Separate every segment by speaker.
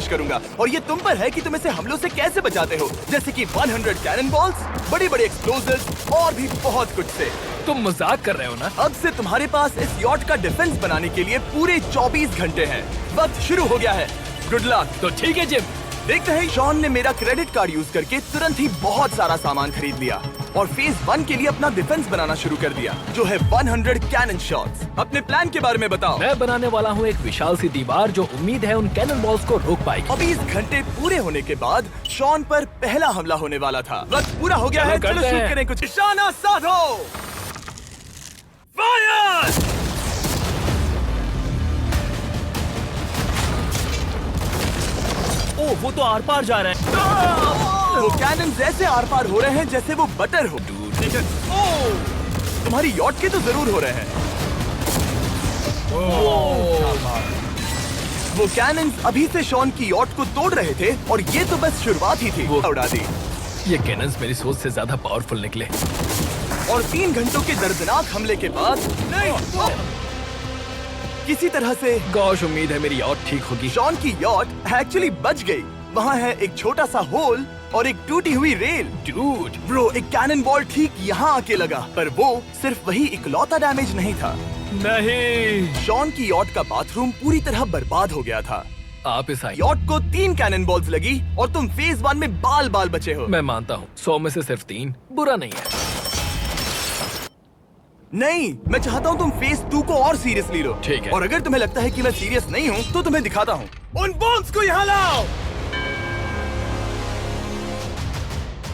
Speaker 1: करूंगा और ये तुम पर है कि तुम इसे हमलों से कैसे बचाते हो, जैसे कि 100 कैनन बॉल्स, बड़े बड़े एक्सप्लोजिव्स और भी बहुत कुछ से।
Speaker 2: तुम मजाक कर रहे हो ना?
Speaker 1: अब से तुम्हारे पास इस यॉट का डिफेंस बनाने के लिए पूरे 24 घंटे हैं। वक्त शुरू हो गया है। Good luck.
Speaker 2: तो ठीक है जिम।
Speaker 1: देखते हैं शॉन ने मेरा क्रेडिट कार्ड यूज करके तुरंत ही बहुत सारा सामान खरीद लिया और फेज 1 के लिए अपना डिफेंस बनाना शुरू कर दिया, जो है 100 कैनन शॉट्स। अपने प्लान के बारे में बताओ।
Speaker 2: मैं बनाने वाला हूँ एक विशाल सी दीवार जो उम्मीद है उन कैनन बॉल्स को रोक पाएगी।
Speaker 1: 24 घंटे पूरे होने के बाद शॉन पर पहला हमला होने वाला था। वक्त पूरा हो गया है। चलो शूट करें कुछ। निशाना साधो। फायर!
Speaker 2: ओह, वो तो आर पार जा रहे हैं।
Speaker 1: वो कैनन ऐसे आर पार हो रहे हैं जैसे वो बटर हो। तुम्हारी यॉट के तो जरूर हो रहे हैं। वो कैनन अभी से शॉन की यॉट को तोड़ रहे थे और ये तो बस शुरुआत ही थी। वो उड़ा दी।
Speaker 2: ये कैनन्स मेरी सोच से ज्यादा पावरफुल निकले।
Speaker 1: और 3 घंटों के दर्दनाक हमले के बाद किसी तरह से
Speaker 2: गॉश, उम्मीद है मेरी यॉट ठीक होगी।
Speaker 1: शॉन की यॉट एक्चुअली बच गई। वहाँ है एक छोटा सा होल और एक टूटी हुई रेल।
Speaker 2: डूड
Speaker 1: ब्रो, एक कैनन बॉल ठीक यहाँ आके लगा, पर वो सिर्फ वही इकलौता डैमेज नहीं था।
Speaker 2: नहीं,
Speaker 1: शॉन की यॉट का बाथरूम पूरी तरह बर्बाद हो गया था।
Speaker 2: आप इस
Speaker 1: यॉट को 3 कैनन बॉल्स लगी और तुम फेज 1 में बाल बाल बचे हो।
Speaker 2: मैं मानता हूँ 100 में से सिर्फ 3 बुरा नहीं है।
Speaker 1: नहीं, मैं चाहता हूँ तुम फेज 2 को और सीरियसली लो।
Speaker 2: ठीक है।
Speaker 1: और अगर तुम्हें लगता है कि मैं सीरियस नहीं हूँ तो तुम्हें दिखाता हूँ। उन बॉम्ब्स को यहाँ लाओ।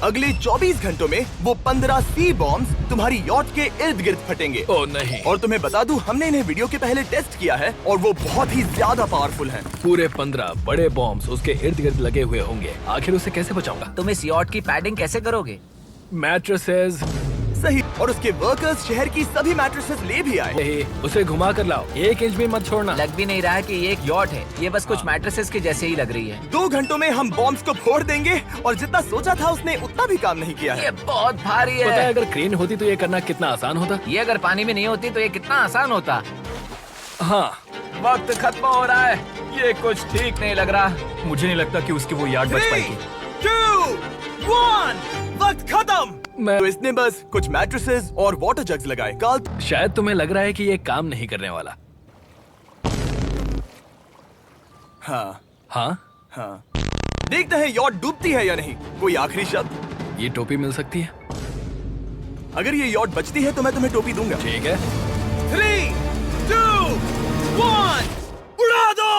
Speaker 1: अगले 24 घंटों में वो 15 सी बॉम्ब्स तुम्हारी यॉट के इर्द गिर्द फटेंगे।
Speaker 2: ओह नहीं।
Speaker 1: और तुम्हें बता दूं, हमने इन्हें वीडियो के पहले टेस्ट किया है और वो बहुत ही ज्यादा पावरफुल हैं।
Speaker 2: पूरे 15 बड़े बॉम्ब्स उसके इर्द गिर्द लगे हुए होंगे। आखिर उसे कैसे बचाऊंगा?
Speaker 3: तुम इस यॉट की पैडिंग कैसे करोगे?
Speaker 2: मैट्रेसेस।
Speaker 1: सही। और उसके वर्कर्स शहर की सभी मैट्रेसेस ले भी आए।
Speaker 2: यही, उसे घुमा कर लाओ। 1 इंच भी मत छोड़ना।
Speaker 3: लग भी नहीं रहा है कि ये एक यॉट है। ये बस कुछ मैट्रेसेस के जैसे ही लग रही है।
Speaker 1: 2 घंटों में हम बॉम्ब्स को फोड़ देंगे और जितना सोचा था उसने उतना भी काम नहीं किया
Speaker 3: ये
Speaker 1: है।
Speaker 3: बहुत भारी
Speaker 2: पता है
Speaker 3: है।
Speaker 2: अगर क्रेन होती तो ये करना कितना आसान होता।
Speaker 3: ये अगर पानी में नहीं होती तो ये कितना आसान होता।
Speaker 2: हाँ,
Speaker 3: वक्त खत्म हो रहा है। ये कुछ ठीक नहीं लग रहा।
Speaker 4: मुझे नहीं लगता कि उसकी वो यार्ड बच
Speaker 1: 3,
Speaker 4: पाएगी।
Speaker 1: 2, 1, वक्त खत्म। तो इसने बस कुछ मैट्रेसेस और वाटर जग्स लगाए। काल,
Speaker 2: शायद तुम्हें लग रहा है कि ये काम नहीं करने वाला।
Speaker 1: हाँ
Speaker 2: हाँ,
Speaker 1: हाँ, देखते हैं यॉट डूबती है या नहीं। कोई आखिरी शब्द?
Speaker 2: ये टोपी मिल सकती है।
Speaker 1: अगर ये यॉट बचती है तो मैं तुम्हें टोपी दूंगा।
Speaker 2: ठीक है।
Speaker 1: 3, 2, 1, उड़ा दो।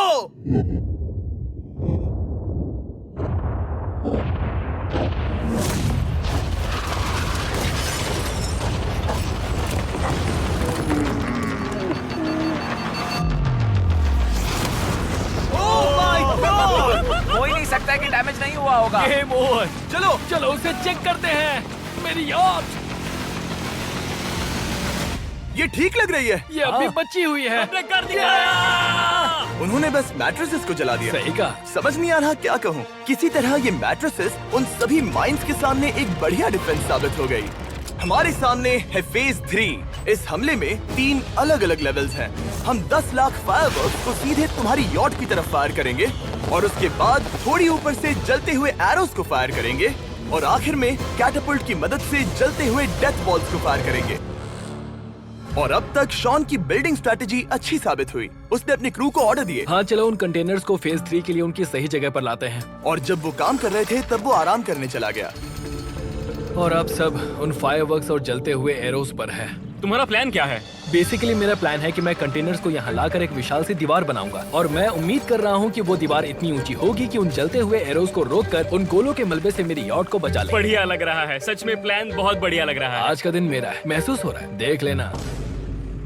Speaker 3: हो ही नहीं सकता है कि डैमेज नहीं हुआ होगा।
Speaker 2: Game over.
Speaker 1: चलो
Speaker 2: चलो उसे चेक करते हैं। मेरी यॉट,
Speaker 1: ये ठीक लग रही है।
Speaker 2: ये अभी बची हुई है।
Speaker 3: कर दिया।
Speaker 1: उन्होंने बस मैट्रेसेस को जला दिया।
Speaker 2: सही कहा।
Speaker 1: समझ नहीं आ रहा क्या कहूँ। किसी तरह ये मैट्रेसेस उन सभी माइंस के सामने एक बढ़िया डिफेंस साबित हो गई। हमारे सामने है फेज 3। इस हमले में 3 अलग अलग लेवल्स हैं। हम 10 लाख फायरवर्क्स को सीधे तुम्हारी यॉट की तरफ फायर करेंगे और उसके बाद थोड़ी ऊपर से जलते हुए एरोस को फायर करेंगे और आखिर में कैटापल्ट की मदद से जलते हुए डेथ बॉल्स को फायर करेंगे। और अब तक शॉन की बिल्डिंग स्ट्रेटेजी अच्छी साबित हुई। उसने अपने क्रू को ऑर्डर दिए।
Speaker 2: हाँ, चलो उन कंटेनर्स को फेज 3 के लिए उनकी सही जगह पर लाते हैं।
Speaker 1: और जब वो काम कर रहे थे तब वो आराम करने चला गया।
Speaker 2: और अब सब उन फायरवर्क्स और जलते हुए एरोस पर है।
Speaker 4: तुम्हारा प्लान क्या है?
Speaker 2: बेसिकली मेरा प्लान है कि मैं कंटेनर्स को यहाँ लाकर एक विशाल सी दीवार बनाऊंगा और मैं उम्मीद कर रहा हूँ कि वो दीवार इतनी ऊंची होगी कि उन जलते हुए एरोस को रोककर उन गोलों के मलबे से मेरी यॉट को बचा ले।
Speaker 4: बढ़िया लग रहा है। सच में प्लान बहुत बढ़िया लग रहा है।
Speaker 2: आज का दिन मेरा है। महसूस हो रहा है। देख लेना,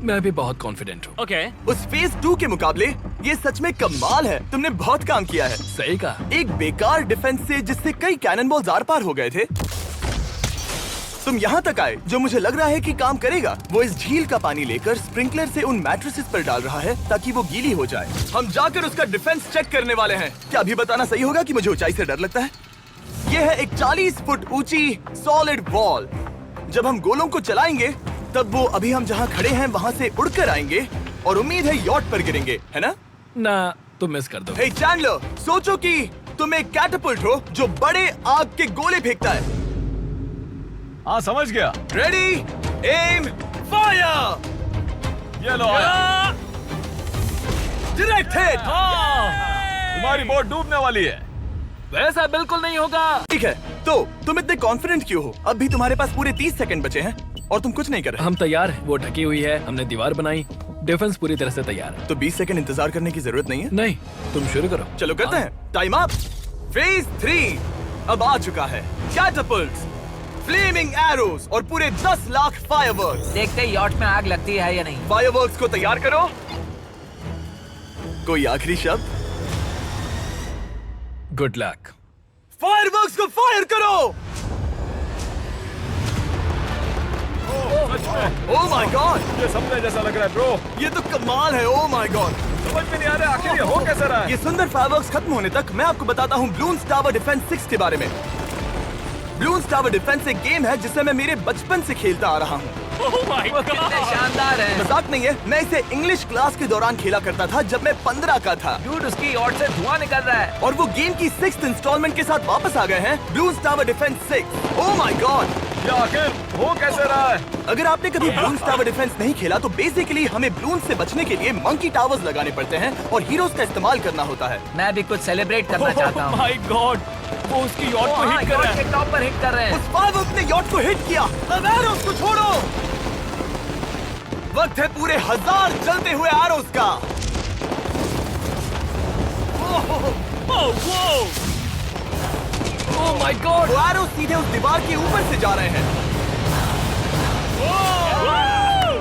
Speaker 2: मैं भी बहुत कॉन्फिडेंट हूँ।
Speaker 4: ओके।
Speaker 1: उस फेज 2 के मुकाबले ये सच में कमाल है। तुमने बहुत काम किया है।
Speaker 2: सही कहा।
Speaker 1: एक बेकार डिफेंस से जिससे कई कैनन बॉल्स आर पार हो गए थे, तुम यहाँ तक आए जो मुझे लग रहा है कि काम करेगा। वो इस झील का पानी लेकर स्प्रिंकलर से उन मैट्रेसेस पर डाल रहा है ताकि वो गीली हो जाए। हम जाकर उसका डिफेंस चेक करने वाले हैं। क्या अभी बताना सही होगा कि मुझे ऊंचाई से डर लगता है? ये है एक 40 फुट ऊंची सॉलिड वॉल। जब हम गोलों को चलाएंगे तब वो अभी हम जहाँ खड़े हैं वहाँ से उड़कर आएंगे और उम्मीद है यॉट पर गिरेंगे, है ना?
Speaker 2: ना, तुम मिस कर दो।
Speaker 1: हे चैंडलर, सोचो कि तुम एक कैटapult हो जो बड़े आग के गोले फेंकता है।
Speaker 3: हाँ समझ गया।
Speaker 1: Ready, aim, fire.
Speaker 3: ये लो आया।
Speaker 1: Direct hit.
Speaker 3: तुम्हारी बोट डूबने वाली है।
Speaker 2: वैसा बिल्कुल नहीं होगा।
Speaker 1: ठीक है, तो तुम इतने कॉन्फिडेंट क्यों हो? अब भी तुम्हारे पास पूरे 30 सेकंड बचे हैं और तुम कुछ नहीं कर रहे।
Speaker 2: हम तैयार हैं। वो ढकी हुई है, हमने दीवार बनाई, डिफेंस पूरी तरह से तैयार है।
Speaker 1: तो 20 सेकंड इंतजार करने की जरूरत नहीं है।
Speaker 2: नहीं, तुम शुरू करो।
Speaker 1: चलो करते हैं। Time up. फेज 3 अब आ चुका है। कैटapults, फ्लेमिंग एरोज और पूरे 10 लाख फायरवर्क्स।
Speaker 5: देखते ही यॉट में आग लगती है या नहीं।
Speaker 1: फायरवर्क्स को तैयार करो। कोई आखिरी शब्द?
Speaker 2: Good luck.
Speaker 1: फायरवर्क्स को फायर करो।
Speaker 3: सच में
Speaker 1: ओह माय गॉड,
Speaker 3: ये सपने जैसा लग रहा है ब्रो।
Speaker 1: ये तो कमाल है। ओह माय गॉड,
Speaker 3: समझ में नहीं आ रहा आखिर ये हो कैसे रहा है।
Speaker 1: ये सुंदर फायरवर्क्स खत्म होने तक मैं आपको बताता हूँ ब्लून्स टावर डिफेंस 6 के बारे में। ब्लून्स टावर डिफेंस एक गेम है जिसे मैं मेरे बचपन से खेलता आ रहा हूँ।
Speaker 4: Oh my
Speaker 5: वो कितने
Speaker 4: God!
Speaker 5: शानदार है।
Speaker 1: मजाक नहीं है, मैं इसे इंग्लिश क्लास के दौरान खेला करता था जब मैं 15 का था।
Speaker 5: डूड, उसकी यॉट से धुआं निकल रहा है।
Speaker 1: और वो गेम की 6th इंस्टॉलमेंट के साथ वापस आ गए हैं, balloons tower defence 6। Oh my God,
Speaker 3: ये आखिर हो कैसे रहा है।
Speaker 1: अगर आपने कभी ब्लून्स टावर डिफेंस नहीं खेला तो बेसिकली हमें ब्लून्स से बचने के लिए मंकी टावर्स लगाने पड़ते हैं और हीरोज का इस्तेमाल करना होता है।
Speaker 5: मैं भी कुछ सेलिब्रेट करना चाहता हूँ।
Speaker 4: Oh my God! वो उसकी यॉट को हिट कर रहा
Speaker 5: यॉट
Speaker 4: है।
Speaker 5: के टॉप पर हिट कर रहे हैं।
Speaker 1: उस फायरवर्क ने यॉट को हिट किया। अब एरोस को छोड़ो। वक्त है पूरे 1000 जलते हुए एरोस का।
Speaker 2: Oh my God!
Speaker 1: वो एरोस सीधे उस दीवार के ऊपर से जा रहे हैं।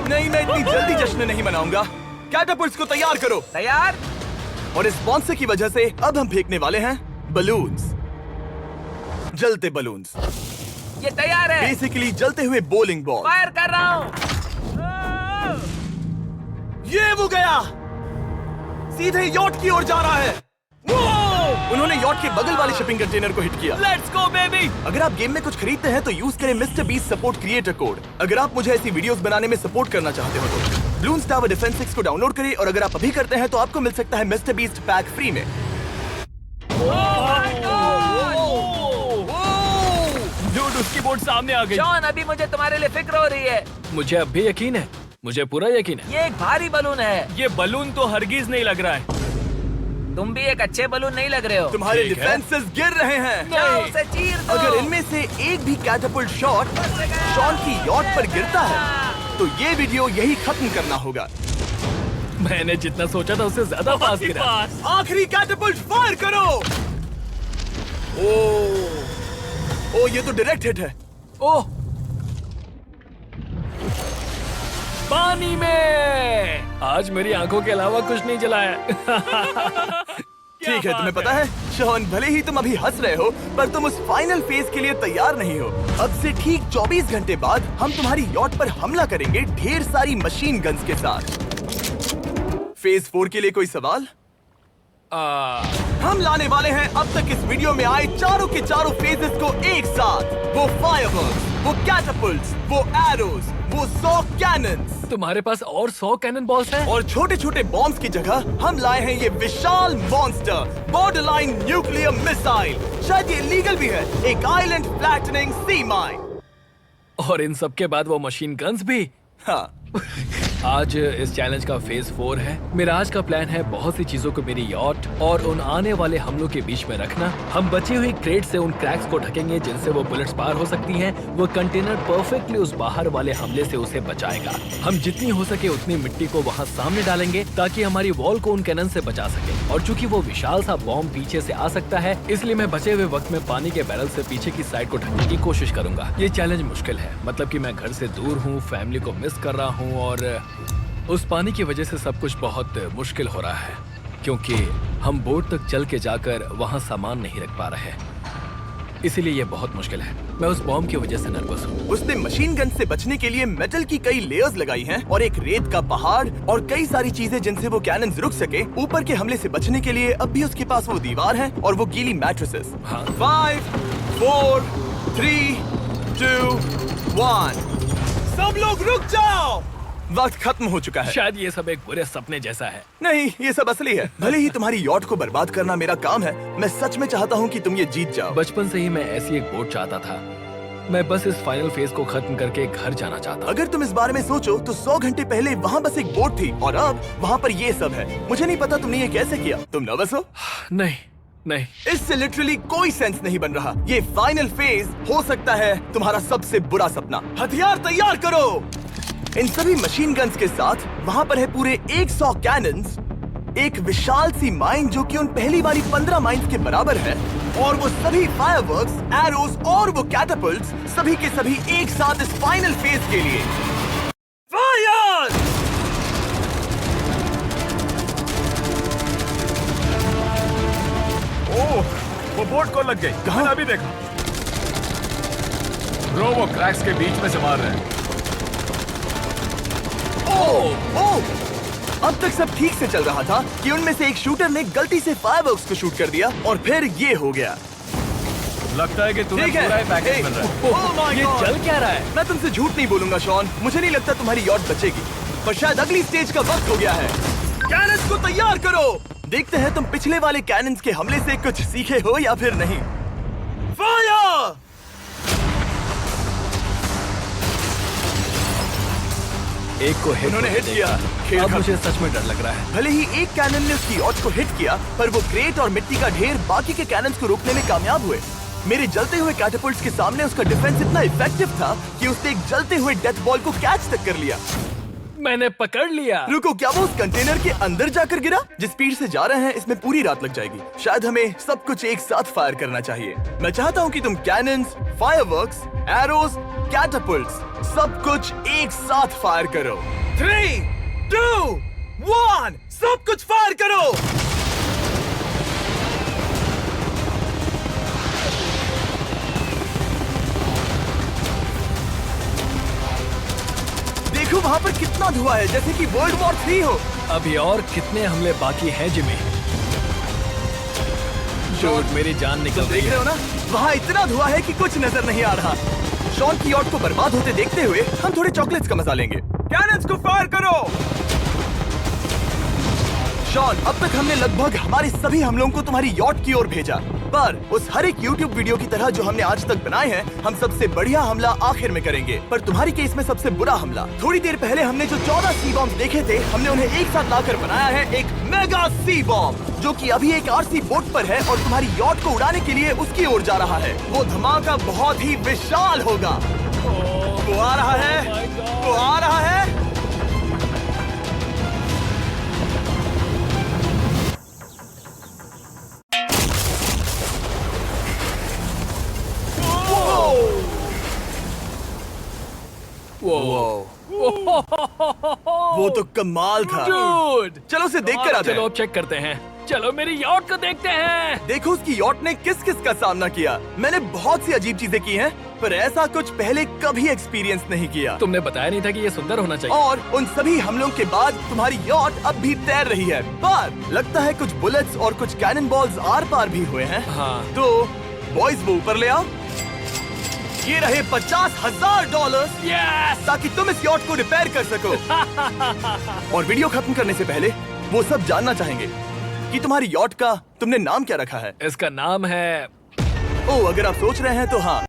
Speaker 1: नहीं, मैं इतनी जल्दी जश्न नहीं मनाऊंगा। कैटapults को तैयार करो।
Speaker 5: तैयार?
Speaker 1: और इस स्पॉन्सर की वजह से अब हम फेंकने वाले हैं बलून्स, जलते बलून्स।
Speaker 5: ये तैयार है।
Speaker 1: बेसिकली जलते हुए बोलिंग बॉल।
Speaker 5: फायर कर रहा हूँ।
Speaker 1: ये वो गया, सीधे यॉट की ओर जा रहा है। उन्होंने यॉट के बगल वाले शिपिंग कंटेनर को हिट किया।
Speaker 2: Let's go, baby!
Speaker 1: अगर आप गेम में कुछ खरीदते हैं तो यूज करें mister beast support creator code. अगर आप मुझे ऐसी वीडियोस बनाने में सपोर्ट करना चाहते हो तो ब्लून्स टावर डिफेंस 6 को डाउनलोड करें और अगर आप अभी करते हैं तो आपको मिल सकता है मिस्टर बीस्ट पैक फ्री में।
Speaker 2: Dude, उसकी बोट सामने आ गई।
Speaker 5: जॉन, अभी मुझे तुम्हारे लिए फिक्र हो रही है।
Speaker 2: मुझे अब भी यकीन है, मुझे पूरा यकीन है।
Speaker 5: ये एक भारी बलून है।
Speaker 4: ये बलून तो हरगिज नहीं लग रहा है।
Speaker 5: तुम भी एक अच्छे बलून नहीं लग रहे हो।
Speaker 1: तुम्हारे
Speaker 2: ठीक है।
Speaker 1: डिफेंसेस गिर रहे हैं।
Speaker 5: जाओ, उसे चीर दो।
Speaker 1: अगर इनमें से एक भी कैटapult शॉट शॉन की यॉट पर गिरता है तो ये वीडियो यही खत्म करना होगा।
Speaker 2: मैंने जितना सोचा था उससे ज्यादा पास गिरा।
Speaker 1: आखिरी कैटapult फायर करो। ओ ये तो डायरेक्ट हिट है।
Speaker 2: ओह! पानी में! आज मेरी आंखों के अलावा कुछ नहीं जलाया।
Speaker 1: ठीक है, तुम्हें पता है शॉन, भले ही तुम अभी हंस रहे हो पर तुम उस फाइनल फेज के लिए तैयार नहीं हो। अब से ठीक 24 घंटे बाद हम तुम्हारी यॉट पर हमला करेंगे ढेर सारी मशीन गन्स के साथ। फेज 4 के लिए कोई सवाल? हम लाने वाले हैं अब तक इस वीडियो में आए चारों के चारों फेजेस को एक साथ। वो फायरवर्क्स, वो कैटapults, वो एरोज, वो 100 कैनन्स।
Speaker 2: तुम्हारे पास और 100 कैनन बॉल्स हैं?
Speaker 1: और छोटे छोटे बॉम्ब्स की जगह हम लाए हैं ये विशाल मॉन्स्टर बॉर्डरलाइन न्यूक्लियर मिसाइल। शायद ये लीगल भी है, एक आइलैंड फ्लैटनिंग सी माइन।
Speaker 2: और इन सब के बाद वो मशीन गन्स भी।
Speaker 1: हाँ,
Speaker 2: आज इस चैलेंज का फेज 4 है। मेरा आज का प्लान है बहुत सी चीजों को मेरी यॉट और उन आने वाले हमलों के बीच में रखना। हम बची हुई क्रेट से उन क्रैक्स को ढकेंगे जिनसे वो बुलेट्स पार हो सकती हैं। वो कंटेनर परफेक्टली उस बाहर वाले हमले से उसे बचाएगा। हम जितनी हो सके उतनी मिट्टी को वहाँ सामने डालेंगे ताकि हमारी वॉल को उन कैनन से बचा सके। और चूंकि वो विशाल सा बॉम्ब पीछे से आ सकता है, इसलिए मैं बचे हुए वक्त में पानी के बैरल से पीछे की साइड को ढकने की कोशिश करूंगा। ये चैलेंज मुश्किल है, मतलब कि मैं घर से दूर हूँ, फैमिली को मिस कर रहा हूँ और उस पानी की वजह से सब कुछ बहुत मुश्किल हो रहा है क्योंकि हम बोट तक चल के जाकर वहाँ सामान नहीं रख पा रहे। इसीलिए ये बहुत मुश्किल है। मैं उस बॉम्ब की वजह से नर्वस हूँ।
Speaker 1: उसने मशीन गन से बचने के लिए मेटल की कई लेयर्स लगाई हैं और एक रेत का पहाड़ और कई सारी चीजें जिनसे वो कैनन्स रुक सके। ऊपर के हमले से बचने के लिए अब भी उसके पास वो दीवार है और वो गीली मैट्रेसेस।
Speaker 2: हाँ।
Speaker 1: 5, 4, 3, 2, 1। सब लोग रुक जाओ। वक्त खत्म हो चुका है।
Speaker 2: शायद ये सब एक बुरे सपने जैसा है।
Speaker 1: नहीं, ये सब असली है। भले ही तुम्हारी यॉट को बर्बाद करना मेरा काम है, मैं सच में चाहता हूँ कि तुम ये जीत जाओ।
Speaker 2: बचपन से ही मैं ऐसी एक बोट चाहता था। मैं बस इस फाइनल फेज को खत्म करके घर जाना चाहता।
Speaker 1: अगर तुम इस बारे में सोचो तो 100 घंटे पहले वहाँ बस एक बोट थी और अब वहाँ पर ये सब है। मुझे नहीं पता तुमने ये कैसे किया। तुम नर्वस हो?
Speaker 2: नहीं नहीं,
Speaker 1: इससे लिटरली कोई सेंस नहीं बन रहा। ये फाइनल फेज हो सकता है तुम्हारा सबसे बुरा सपना। हथियार तैयार करो। इन सभी मशीन गन्स के साथ वहाँ पर है पूरे 100 कैनन्स, एक विशाल सी माइन जो कि उन पहली वाली 15 माइंस के बराबर है, और वो सभी फायरवर्क्स, एरोस और वो कैटापल्ट्स सभी के सभी एक साथ इस फाइनल फेज के लिए। फायर!
Speaker 3: ओह, वो बोट को लग गई।
Speaker 1: कहाँ?
Speaker 3: मैंने अभी देखा। ब्रो, वो क्रैक्स के बीच में से मार रहे हैं।
Speaker 1: ओह! अब तक सब ठीक से चल रहा था कि उनमें से एक शूटर ने गलती से फायरवर्क्स को शूट कर दिया और फिर ये हो गया।
Speaker 3: लगता है कि तुम्हें
Speaker 1: ठीक है।
Speaker 3: पूरा ही पैकेज मिल रहा है।
Speaker 1: Oh my
Speaker 2: ये
Speaker 1: God!
Speaker 2: चल क्या रहा है?
Speaker 1: मैं तुमसे झूठ नहीं बोलूंगा शॉन, मुझे नहीं लगता तुम्हारी यॉट बचेगी, पर शायद अगली स्टेज का वक्त हो गया है। कैनन्स को तैयार करो। देखते हैं तुम पिछले वाले कैनन्स के हमले से कुछ सीखे हो या फिर नहीं। फायर!
Speaker 2: एक को
Speaker 1: उन्होंने हिट किया। खेल
Speaker 2: अब
Speaker 1: खत्म।
Speaker 2: मुझे सच में डर लग रहा है।
Speaker 1: भले ही एक कैनन ने उसकी यॉट को हिट किया, पर वो क्रेट और मिट्टी का ढेर बाकी के कैनन्स को रोकने में कामयाब हुए। मेरे जलते हुए कैटापल्ट्स के सामने उसका डिफेंस इतना इफेक्टिव था कि उसने एक जलते हुए डेथ बॉल को कैच तक कर लिया।
Speaker 2: मैंने पकड़ लिया।
Speaker 1: रुको, क्या वो उस कंटेनर के अंदर जाकर गिरा? जिस स्पीड से जा रहे हैं इसमें पूरी रात लग जाएगी। शायद हमें सब कुछ एक साथ फायर करना चाहिए। मैं चाहता हूँ कि तुम कैनन्स, फायरवर्क्स, एरोस, कैटापल्ट्स सब कुछ एक साथ फायर करो। 3, 2, 1, सब कुछ फायर करो। देखो वहाँ पर कितना धुआं है, जैसे कि वर्ल्ड वॉर 3 हो।
Speaker 2: अभी और कितने हमले बाकी हैं जिमी? शॉट, मेरी जान निकल
Speaker 1: तुम
Speaker 2: रही
Speaker 1: देख रहे
Speaker 2: है।
Speaker 1: हो ना, वहाँ इतना धुआं है कि कुछ नजर नहीं आ रहा। शॉन की यॉट को बर्बाद होते देखते हुए हम थोड़े चॉकलेट्स का मजा लेंगे। कैनन्स को फायर करो। शॉन, अब तक हमने लगभग हमारे सभी हमलों को तुम्हारी यॉट की ओर भेजा, पर उस हर एक YouTube वीडियो की तरह जो हमने आज तक बनाए हैं, हम सबसे बढ़िया हमला आखिर में करेंगे। पर तुम्हारी केस में सबसे बुरा हमला। थोड़ी देर पहले हमने जो 14 सी बॉम्ब देखे थे, हमने उन्हें एक साथ लाकर बनाया है एक मेगा सी बॉम्ब, जो कि अभी एक RC बोट पर है और तुम्हारी यॉट को उड़ाने के लिए उसकी ओर जा रहा है। वो धमाका बहुत ही विशाल होगा। वो आ रहा है, वो आ रहा है। वो तो कमाल था।
Speaker 2: Dude!
Speaker 1: चलो उसे देख कर आते
Speaker 2: चलो
Speaker 1: हैं।
Speaker 2: अब चेक करते हैं। चलो मेरी यॉट को देखते हैं।
Speaker 1: देखो उसकी यॉट ने किस किस का सामना किया। मैंने बहुत सी अजीब चीजें की हैं, पर ऐसा कुछ पहले कभी एक्सपीरियंस नहीं किया।
Speaker 2: तुमने बताया नहीं था कि ये सुंदर होना चाहिए।
Speaker 1: और उन सभी हमलों के बाद तुम्हारी यॉट अब भी तैर रही है, पर लगता है कुछ बुलेट्स और कुछ कैनन बॉल्स आर पार भी हुए हैं।
Speaker 2: हाँ।
Speaker 1: तो बॉयज वो ऊपर ले आओ। ये रहे $50,000
Speaker 2: यस!
Speaker 1: ताकि तुम इस यॉट को रिपेयर कर सको। और वीडियो खत्म करने से पहले वो सब जानना चाहेंगे कि तुम्हारी यॉट का तुमने नाम क्या रखा है।
Speaker 2: इसका नाम है
Speaker 1: ओह, अगर आप सोच रहे हैं तो हाँ,